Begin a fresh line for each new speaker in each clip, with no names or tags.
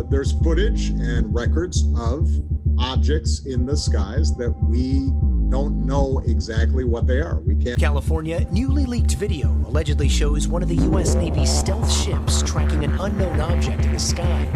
There's footage and records of objects in the skies that we don't know exactly what they are. We can't.
California, newly leaked video allegedly shows one of the U.S. Navy's stealth ships tracking an unknown object in the sky.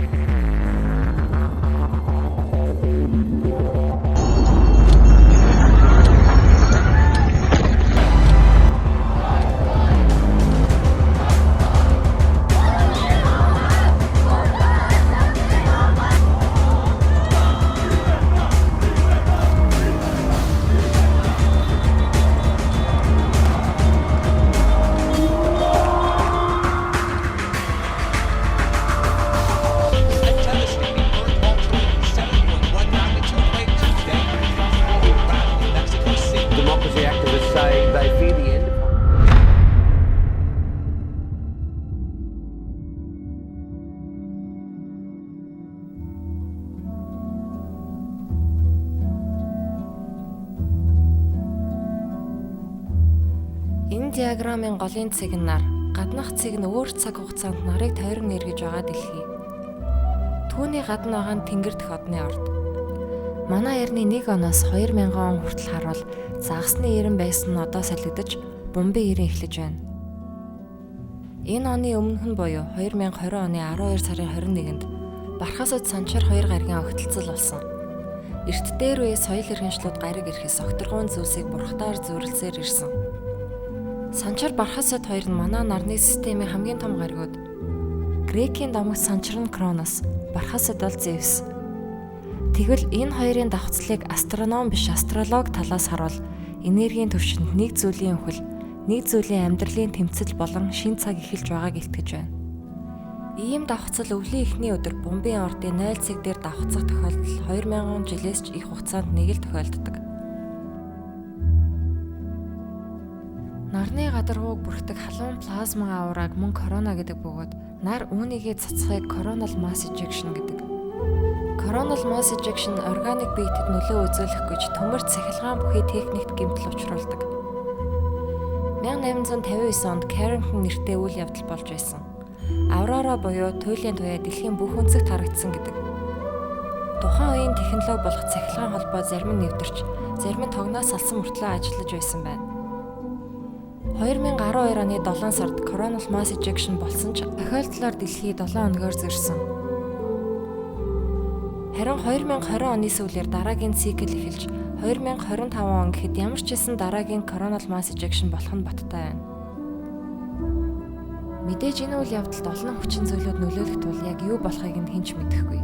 Энэ диаграмын голын цэг нь нар, гаднах цэг нь өөр цаг хугацаанд нарыг тойрон эргэж байгаа дэлхий. Түүний гадна байгаа нь тэнгэр дэх одны орд. Манай эртний 1 оноос 2000 он хүртэл харуул загасны ирэн байсан нь одоо солигдож, бомбын ирэн эхлэж байна. Энэ оны өмнөх нь буюу 2020 оны 12 сарын 21-нд Бархасад Санчаар 2 гаригийн огтлцол болсон. Эрт дээр үе соёл иргэншлүүд гариг ирэхээс огторгуун зүйлсийг бурхтаар зөвөрлсээр ирсэн. Санчаар Бархасад 2 нь манай нарны системийн хамгийн том гаригуд. Грекийн домогт Санчар нь Кронос, Бархасад бол Зевс. Тэгвэл энэ хоёрын давхцлыг астроном биш астролог талаас харуул энергийн түвшинд нэг зүйлийн өхөл, нэг зүйлийн амьдралын тэмцэл болон шин цаг эхэлж байгааг илтгэж байна. Ийм давхцал өвлийн эхний өдөр бомбын ордын 0 цаг дээр давхцах тохиолдол 2000 жилээс ч их хугацаанд нэг л тохиолддог. Нарны гадаргууг бүрхдэг халуун плазма аурааг мөн корона гэдэг бөгөөд нар үүнийгээ цацхыг coronal mass ejection гэдэг. Coronal mass ejection органик биетэд нөлөө үзүүлэх гэж төмөр цахилгаан бүхий техникт гэмтэл учруулдаг. 1859 онд Carrington нэртэй үйл явдал болж байсан. Aurora буюу туйлын туяа дэлхийн бүх өнцөгт харагдсан гэдэг. Тухайн үеийн технологи болох цахилгаан холбоо зарим нь нэвтэрч, зарим нь тогноос салсан мөртлөө ажиллаж байсан байна. 2012 оны 7 сард coronal mass ejection болсон ч тохиолдлоор дэлхий 7 хоногоор зөрсөн. Харин 2020 оны сүүлээр дараагийн цикл эхэлж 2025 он гэхэд ямар ч хэсэн дараагийн coronal mass ejection болох нь баттай байна. Мэдээж энэ үйл явдалд олон хүчин зүйлүүд нөлөөлөх тул яг юу болохыг нь хэн ч мэдэхгүй.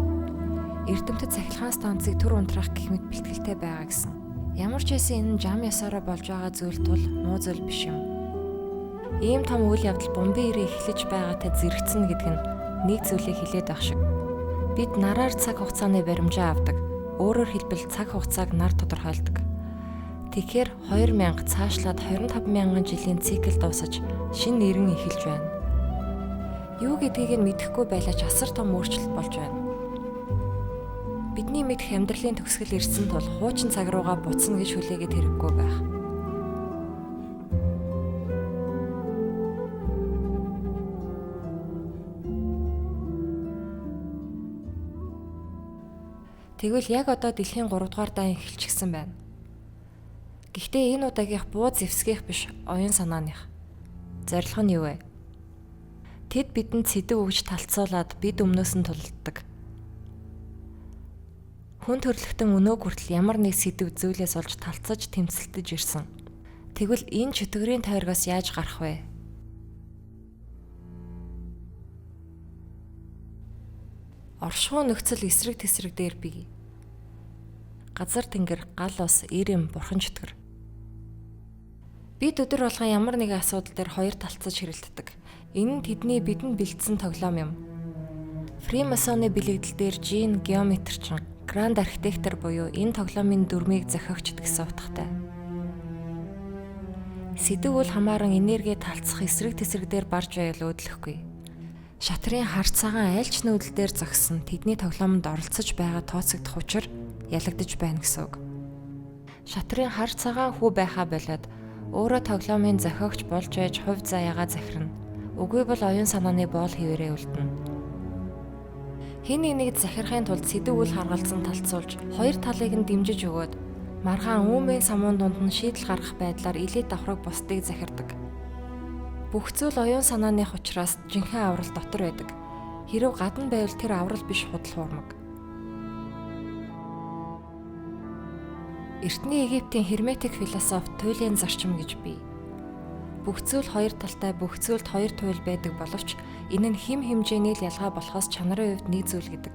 Эрдэмтэд цахилгаан станцыг төр унтраах гэх мэт бэлтгэлтэй байгаа гэсэн. Ямар ч хэсэн энэ жам ясаараа болж байгаа зүйл тул муу зүйл биш юм. Ийм том үйл явдал бомбын ирээ эхлэж байгаатай зэрэгцэн гэдэг нь нэг зүйлийг хэлээд байх шиг. Бид нараар цаг хугацааны баримжаа авдаг. Өөрөөр хэлбэл цаг хугацааг нар тодорхойлдог. Тэгэхээр 2000 цаашлаад 25000 жилийн цикл дуусаж шинэ нэрэн эхэлж байна. Юу гэдгийг нь мэдэхгүй байлаач асар том өөрчлөлт болж байна. Бидний мэдэх амьдралын төгсгөл ирсэн тул хуучин цаг руугаа буцна гэж хүлээгээд хэрэггүй байх. Тэгвэл яг одоо дэлхийн 3 дугаар даан эхэлчихсэн байна. Гэхдээ энэ удаагийнх буу зэвсгийх биш, оюун санааных. Зорилго нь юу вэ? Тэд бидэнд сэдв өгж талцуулаад бид өмнөөс нь тулалддаг. Хүн төрлөختөн өнөө хүртэл ямар нэг сэдв зүйлээс олж талцаж тэмцэлтэж ирсэн. Тэгвэл энэ чөтгөрийн тойргоос яаж гарах вэ? Оршихуй нөхцөл эсрэг тесрэг дээр бий. Газар тэнгэр, гал ус, ирэм, бурхан чөтгөр. Бид өдөр болгон ямар нэгэн асуудал дээр хоёр талцаж хэрэлддэг. Энэ нь тэдний бидэнд бэлдсэн тоглоом юм. Фримасоны бэлэгдэл дээр Жин геометрчин, гранд архитектор буюу энэ тоглоомын дүрмийг зохиогчд гэсэн утгатай. Сэдв үл хамааран энерги талцах эсрэг тесрэг дээр барж байвал өөдлөхгүй. Шатрын хар цагаан айлч нүүдэл дээр зогссон тэдний тоглоомд оролцож байгаа тооцогдох учир ялагдаж байна гэсэн үг. Шатрын хар цагаан хүү байхаа болоод өөрөө тоглоомын зохиогч болж байж хувь заяагаа захирна. Үгүй бол оюун санааны боол хിവэрээ үлдэнэ. Хэн нэгнийг захирахын тулд сэдв үл харгалзан талцуулж, хоёр талыг нь дэмжиж өгөөд маргаан үүмийн самуун дунд нь шийдэл гаргах байдлаар илээ давхраг бусдыг захирдаг. Бүх зүйл оюун санааных учраас жинхэнэ аврал дотор байдаг. Хэрв гадна байвал тэр аврал биш худал хуурмаг. Эртний Египтийн херметик философи туйлын зарчим гэж бий. Бүх зүйл хоёр талтай, бүх зүйлд хоёр туйл байдаг боловч энэ нь хэм хэмжээний л ялгаа болохоос чанарын хувьд нэг зүйл гэдэг.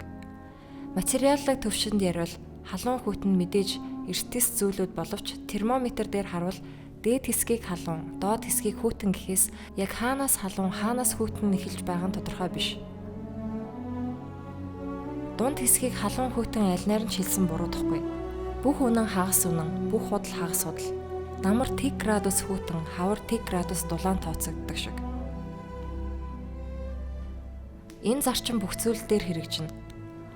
Материаллык төвшөнд ярил халуун хүйтэн мэдээж эртэс зүйлүүд боловч термометр дээр харвал дээд хэсгийг халуун, доод хэсгийг хүйтэн гэхээс яг хаанаас халуун, хаанаас хүйтэн эхэлж байгаа нь тодорхой биш. Дунд хэсгийг халуун хүйтэн альнаар нь шилсэн буруудахгүй. Бүх үнэн хагас үнэн, бүх худал хагас худал. Намар тэг градус хүйтэн, хавар тэг градус дулаан тооцогддог шиг. Энэ зарчим бүх зүйл дээр хэрэгжинэ.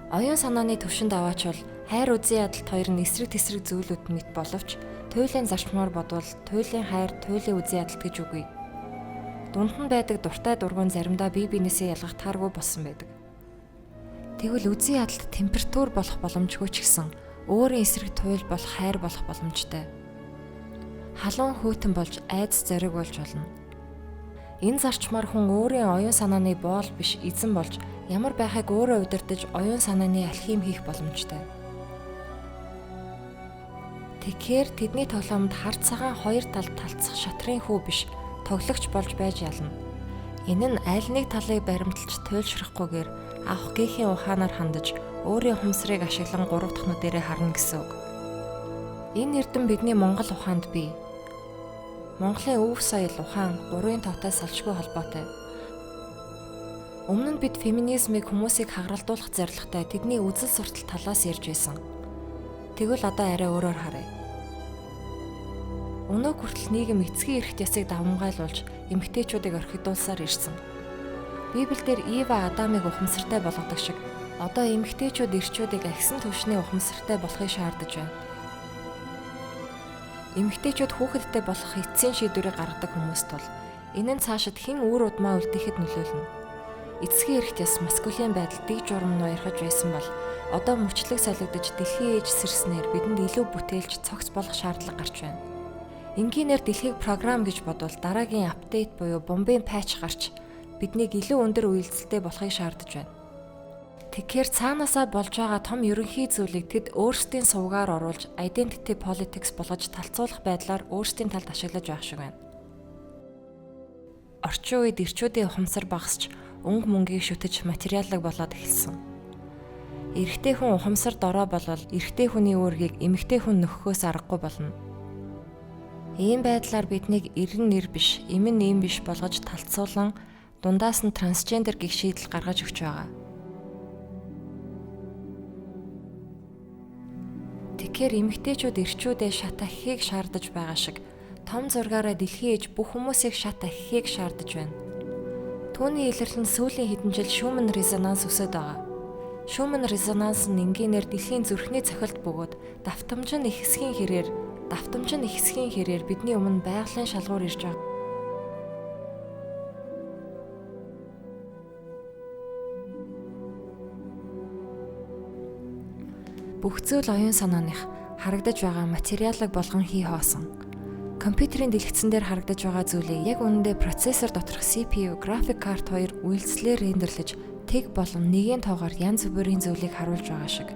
Оюун санааны төвшөнд аваачвал хайр үзэн ядалт хоёр нь эсрэг тэсрэг зүйлүүд мэт боловч туйлын зарчмаар бодвол туйлын хайр, туйлын үзэн ядалт гэж үгүй. Дунд нь байдаг дуртай дургуун заримдаа бие биенээсээ ялгахтааргүй болсон байдаг. Тэгвэл үзэн ядалт температур болох боломжгүй ч гэсэн өөрийн эсрэг туйл болох хайр болох боломжтой. Халуун хүйтэн болж айдас зориг болж болно. Энэ зарчмаар хүн өөрийн оюун санааны боол биш эзэн болж ямар байхыг өөрөө удирдах оюун санааны алхим хийх боломжтой. Тэгэхээр тэдний тоглоомд хар цагаан хоёр талд талцах шатрын хүү биш тоглогч болж байж ялна. Энэ нь аль нэг талыг баримталж туйлшрахгүйгээр авах гээхийн ухаанаар хандаж өөрийн ухамсарыг ашиглан гурав дахь нүдэрээ харна гэсэн үг. Энэ эрдэм бидний Монгол ухаанд бий. Монголын өв соёл ухаан гурвын тоотой салшгүй холбоотой. Өмнө нь бид феминизмыг хүмүүсийг хагаралдуулах зорилготой тэдний үзэл суртал талаас ярьж байсан. Тэгвэл одоо арай өөрөөр харъя. Өнөө хүртэл нийгэм эцгийн эрхт ёсыг давмгайлуулж эмэгтэйчүүдийг орхидуулсаар ирсэн. Библиэлд Ива Адамыг ухамсартай болгодог шиг одоо эмэгтэйчүүд эрчүүдийг агсан түвшний ухамсартай болохыг шаардаж байна. Эмэгтэйчүүд хүүхэдтэй болох эцсийн шийдвэрийг гаргадаг хүмүүс тул энэ нь цаашид хэн үр удмаа үлдээхэд нөлөөлнө. Эцгийн эрхт ёс маскулин байдал дэг журам ноёрхож байсан бол одоо мөчлөг солигдож дэлхийн ээж сэрснээр бидэнд илүү бүтээлч цогц болох шаардлага гарч байна. Энгийнээр дэлхийг програм гэж бодвол дараагийн апдейт буюу бомбын патч гарч биднийг илүү өндөр үйлдэлтэй болохыг шаардаж байна. Тэгэхээр цаанаасаа болж байгаа том ерөнхий зүйлийг тэд өөрсдийн сувгаар оруулж identity politics болгож талцуулах байдлаар өөрсдийн талд ашиглаж байх шиг байна. Орчин үед эрчүүдийн ухамсар багасч өнгө мөнгийг шүтэж материаллык болоод эхэлсэн. Эрэгтэй хүн ухамсар дорой болвол эрэгтэй хүний үүргийг эмэгтэй хүн нөхөхөөс аргагүй болно. Ийм байдлаар биднийг эрен нэр биш, эмэн нэм биш болгож талцуулан дундаас нь трансгендер гэх шийдэл гаргаж өгч байгаа. Тэгэхээр эмэгтэйчүүд эрчүүдээ шат ахихыг шаардаж байгаа шиг том зургаараа дэлхийн ээж бүх хүмүүсийг шат ахихыг шаардаж байна. Түүний илэрлэл нь сүүлийн хэдэн жил Schumann резонанс өсөд байгаа. Schumann резонанс нь энгийнээр дэлхийн зүрхний цохилт бөгөөд давтамж нь их хэсгийн хэрээр бидний өмнө байгалийн шалгуур ирж байгаа. Бүх зүйл оюун санааных харагдаж байгаа материалыг болгон хий хоосон. Компьютерийн дэлгэцэн дээр харагдаж байгаа зүйлийг яг үнэндээ процессор доторх CPU, график карт хоёр үйлслээр рендерлэж тэг болон нэгэн тоогоор янз бүрийн зүйлийг харуулж байгаа шиг.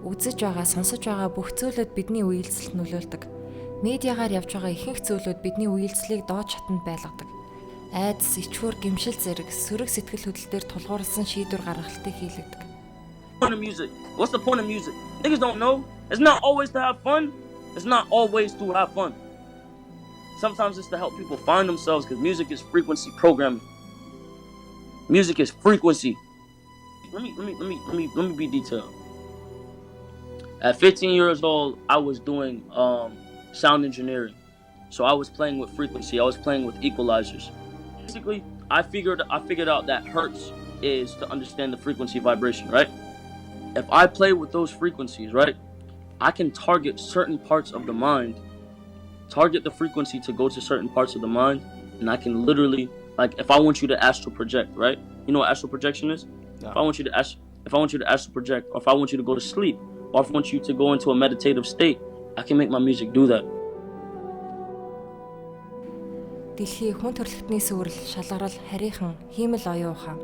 Үзэж байгаа, сонсож байгаа бүх зүйлүүд бидний үйлдэлд нөлөөлдөг. Медиагаар явж байгаа ихэнх зүйлүүд бидний үйлдэлийг доод шатанд байлгадаг. Айдас, ичхүр, гэмшил зэрэг сөрөг сэтгэл хөдлөлтөөр тулгуурласан шийдвэр гаргалтыг хийлэгдэг.
Point of music. What's the point of music? Niggas don't know. It's not always to have fun. It's not always to have fun. Sometimes it's to help people find themselves because music is frequency programming. Music is frequency. Let me be detailed. At 15 years old, I was doing sound engineering. So I was playing with frequency. I was playing with equalizers. Basically, I figured out that hertz is to understand the frequency vibration, right? If I play with those frequencies, right, I can target certain parts of the mind, target the frequency to go to certain parts of the mind, and I can literally, like, if I want you to astral project, right? You know what astral projection is?
No.
If I want you to astral project, or if I want you to go to sleep, or if I want you to go into a meditative state, I can make my music do that.
Дэлхийн хүн төрөлхтний сүрэл, шалгарал, харийнхан, хиймэл оюун ухаан.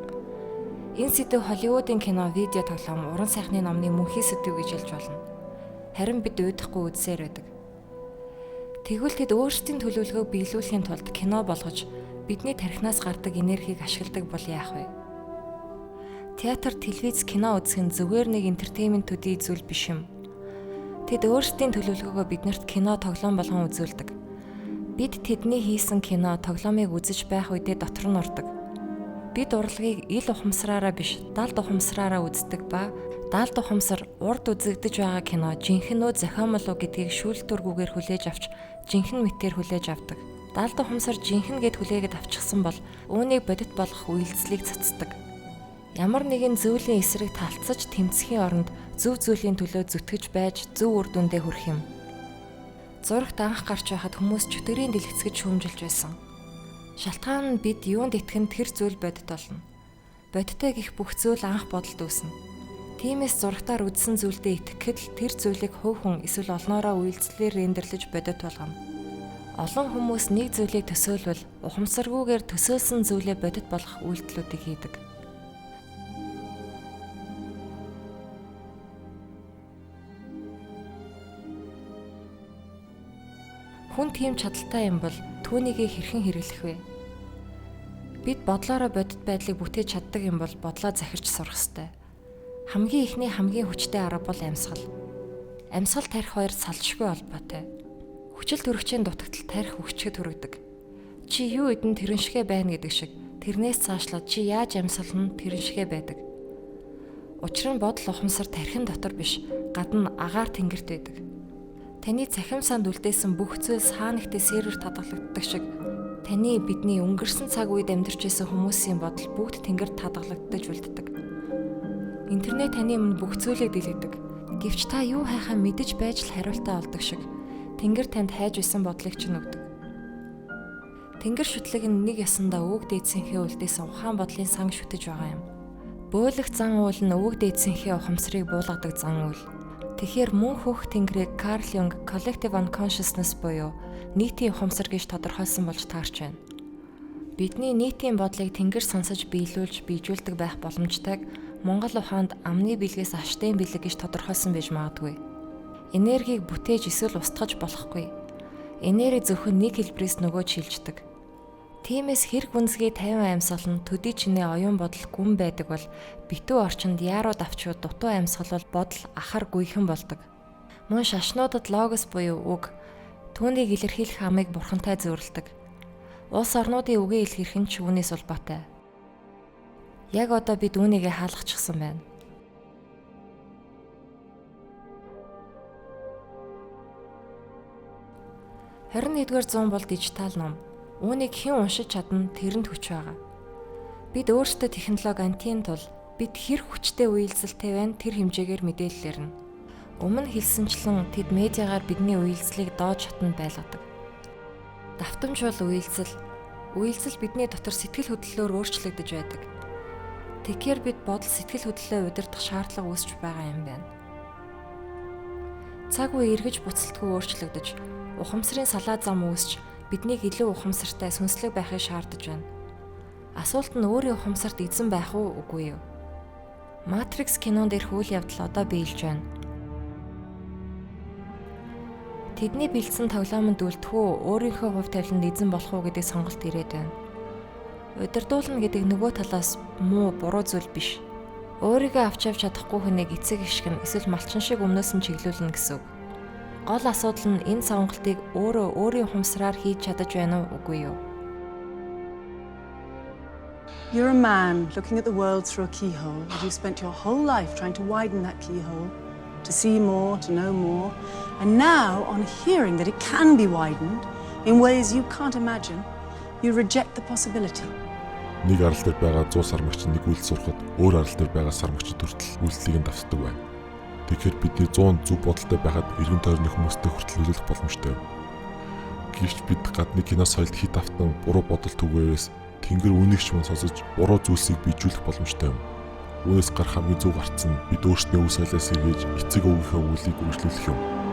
Энэ сэдв Холливуудын кино, видео тоглоом, уран сайхны номны мөнхий сэдв гэж хэлж болно. Харин бид уйдахгүй үзсээр байдаг. Тэгвэл тэд өөрсдийн төлөвлөгөөг биелүүлэхийн тулд кино болгож бидний тархинаас гардаг энергийг ашигладаг бол яах вэ? Театр, телевиз, кино үзэх нь зүгээр нэг entertainment төдий зүйл биш юм. Тэд өөрсдийн төлөвлөгөөгөө биднэрт кино, тоглоом болгон үзүүлдэг. Бид тэдний хийсэн кино, тоглоомыг үзэж байх үедээ дотор нь ордог. Бид урлагийг ил ухамсараараа биш, далд ухамсараараа үздэг ба далд ухамсар урд үзэгдэж байгаа кино жинхэнэ зохиомл уу гэдгийг шүүлтүргүүгээр хүлээж авч жинхэнэ мэтээр хүлээж авдаг. Далд ухамсар жинхэнэ гэд хүлээгээд авчихсан бол үүнийг бодит болгох үйлдэлийг цацдаг. Ямар нэгэн зүйлийн эсрэг талцаж тэмцэхийн оронд зөв зүйлийн төлөө зүтгэж байж зөв үр дүндээ хүрэх юм. Зурагт анх гарч байхад хүмүүс чөтгөрийн дэлгэцгэж шүүмжилж байсан. Шалтгаан нь бид юунд итгэн тэр зүйл бодит болно. Бодиттой гих бүх зүйл анх бодолд үүснэ. Тиймээс зурагтаар үзсэн зүйлдээ итгэхэд л тэр зүйлийг хувь хүн эсвэл олноороо үйлдэлээр рендерлэж бодит болгоно. Олон хүмүүс нэг зүйлийг төсөөлвөл ухамсаргүйгээр төсөөлсөн зүйлээ бодит болгох үйлдэлүүдийг хийдэг. Хүн тийм чадaltaй юм бол түүнийг хэрхэн хэрэглэх вэ? Бид бодлороо бодит байдлыг бүтээж чаддаг юм бол бодлоо захирч сурах ёстой. Хамгийн ихний хамгийн хүчтэй арга бол амьсгал. Амьсгал тарих хоёр салшгүй холбоотой. Хүчил төрөгчийн дутагдал тарих хүчгэд хүргэдэг. Чи юу идэн тэрэн шигэ байна гэдэг шиг тэрнээс цаашлаад чи яаж амьсгална тэрэн шигэ байдаг. Учир нь бодол ухамсар тархин дотор биш, гадна агаар тэнгэрт байдаг. Таны цахим санд үлдээсэн бүх зүйл саа нэгтээ сервер татгалагддаг шиг таны бидний өнгөрсөн цаг үед амьдарч байсан хүмүүсийн бодол бүгд тэнгэрт татгалагдаж үлддэг. Интернет таны өмнө бүх зүйлийг дэлгэдэг. Гэвч та юу хайхаа мэдэж байж л хариултаа олдог шиг тэнгэр танд хайж байсан бодлыг ч нүгдэг. Тэнгэр шүтлэг нь нэг ясандаа өвөг дээдсийнхээ үлдээсэн ухаан бодлын сан шүтэж байгаа юм. Бөөлөх зан уул нь өвөг дээдсийнхээ ухамсарыг буулгадаг зан уул. Тэгэхээр мөн хөх тэнгэрийг Карл Юнг Collective Unconsciousness буюу нийтийн ухамсар гэж тодорхойлсон болж таарч байна. Бидний нийтийн бодлыг тэнгэр сонсож биелүүлж bijүүлдэг байх боломжтойг Монгол ухаанд амны бэлгээс аштын бэлэг гэж тодорхойлсон байж магадгүй. Энергийг бүтээж эсвэл устгаж болохгүй. Энерги зөвхөн нэг хэлбэрээс нөгөөд шилждэг. Тиймээс хэрэг үнсгээ 50 амьсгал нь төдий чинээ оюун бодол гүн байдаг бол битүү орчинд яарууд авчууд дутуу амьсгал бол бодол ахар гүйхэн болдог. Мөн шашнуудад логос буюу үг түүнийг илэрхийлэх амыг бурхантай зөвөрлөдөг. Улс орнуудын үгээ илэрхийлэх нь ч үүнээс улбаатай. Яг одоо бид үүнийгээ хаалгачихсан байна. «21-р зуун бол дижитал ном. Үүнийг хэн уншиж чадна тэрэнд хүч байгаа. Бид өөрсдөө технологи антийн тул бид хэр хүчтэй үйлсэлтэй байна тэр хэмжээгээр мэдээлэл ирнэ. Өмнө хэлсэнчлэн тэд медиагаар бидний үйлслийг доож шатнд байлгадаг. Давтамжуул үйлсэл бидний дотор сэтгэл хөдлөлөөр өөрчлөгдөж байдаг. Тэгэхээр бид бодол сэтгэл хөдлөлөө удирдах шаардлага үүсч байгаа юм байна. Цаг үе эргэж буцалтгүй өөрчлөгдөж, ухамсарын салаа зам үүсч биднийг илүү ухамсартай сүнслэг байхыг шаардаж байна. Асуулт нь өөрийн ухамсарт эзэн байх уу үгүй юу? Matrix кинон дээрх үйл явдал одоо биелж байна. Тэдний бэлдсэн тоглоомонд үлдэх үү, өөрийнхөө хувь тавиланд эзэн болох уу гэдэг сонголт ирээд байна. Удирдуулна гэдэг нөгөө талаас муу, буруу зүйл биш. Өөрийгөө авч явж чадахгүй хүнийг эцэг ишгэн эсвэл малчин шиг өмнөөс нь чиглүүлнэ гэсэн үг. Гол асуудал нь энэ сонголтыг өөрийн ухамсараар хийж чадаж байна уу үгүй юу?
You're a man looking at the world through a keyhole, and you've spent your whole life trying to widen that keyhole, to see more, to know more, and now, on hearing that it can be widened in ways you can't imagine, you reject the possibility.
Нэг арал дээр байгаа 100 сармагч нэг үйлс сурахад өөр арал дээр байгаа сармагчид хүртэл үйлслийг нь давтдаг байна. Тэгэхээр бидний 100 зөв бодолтой байхад эргэн тойрны хүмүүстэй хүртэл нөлөөлөх боломжтой. Гэвч бид гадны кино соёлд хит автан буруу бодол түгээвээс тэнгэр үнэгч мөн сонсож буруу зүйлсийг биежүүлэх боломжтой юм. Үүнээс гарах хамгийн зөв гарц нь бид өөрсдөө үс соёлоос эргэж эцэг өвгийнхөө үлийг үргэлжлүүлэх юм.